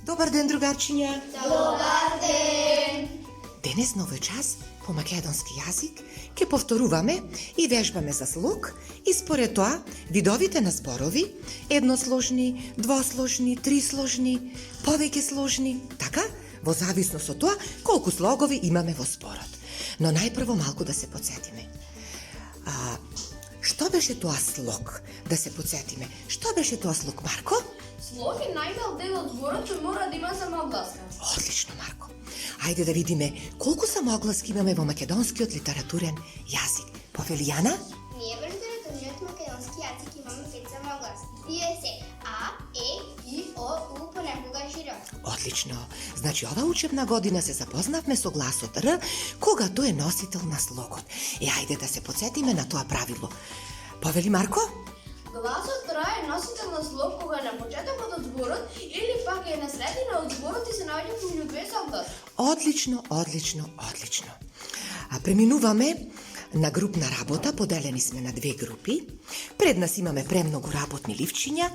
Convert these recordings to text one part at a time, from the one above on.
Добар ден, другарчиња. Добар ден! Денес на овој час по македонски јазик ќе повторуваме и вежбаме за слог и според тоа видовите на зборови, едносложни, двосложни, трисложни, повеќе сложни, така, во зависност од тоа колку слогови имаме во зборот. Но најпрво малку да се подсетиме. Што беше тоа слог? Да се подсетиме. Што беше тоа слог, Марко? Слог е најмал дел од зборот кој мора да има самогласка. Одлично, Марко. Ајде да видиме колку самогласки имаме во македонскиот литературен јазик. Повели Јана? Ние во литературниот македонски јазик имаме 5 самогласи. Тие се А, Е, И, О, У, понекогаш и Р. Одлично. Значи, ова учебна година се запознавме со гласот Р, кога тој е носител на слогот. Ајде да се подсетиме на тоа правило. Повели Марко? Гласот Р е носител на слог кога е на почетокот од зборот или пак е на средина од зборот и се наоѓа меѓу две согласи. Одлично, одлично, одлично. Преминуваме на групна работа, поделени сме на две групи. Пред нас имаме премногу работни ливчиња,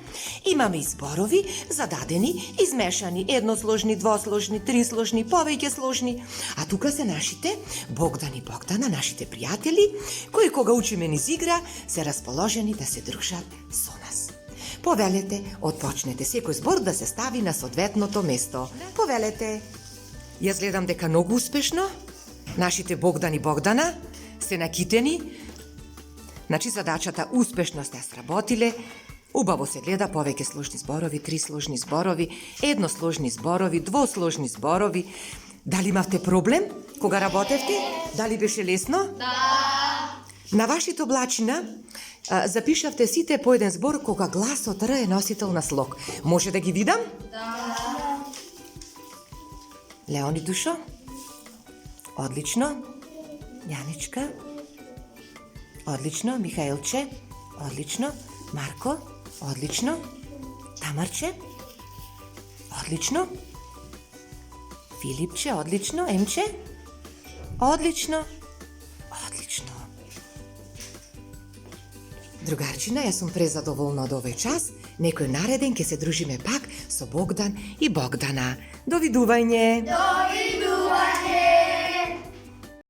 имаме и зборови, зададени, измешани, едносложни, двосложни, трисложни, повеќе сложни. А тука се нашите Богдан и Богдана, нашите пријатели, кои кога учиме низ игра, се расположени да се дружат со нас. Повелете, отпочнете секој збор да се стави на соодветното место. Повелете. Јас гледам дека многу успешно нашите Богдан и Богдана се накитени. Значи, задачата успешно сте сработиле. Убаво се гледа повеќе сложни зборови, трисложни зборови, едносложни зборови, двосложни зборови. Дали имавте проблем кога работевте? Дали беше лесно? Да! На вашите облачина запишавте сите по еден збор кога гласот Р е носител на слог. Може да ги видам? Да! Леони Душо? Одлично. Јаничка? Одлично. Михаилче? Одлично. Марко? Одлично. Тамарче? Одлично. Филипче? Одлично. Емче? Одлично. Одлично. Другарчина, јас сум презадоволна од овој час. Некој нареден ќе се дружиме пак со Богдан и Богдана. Довидување!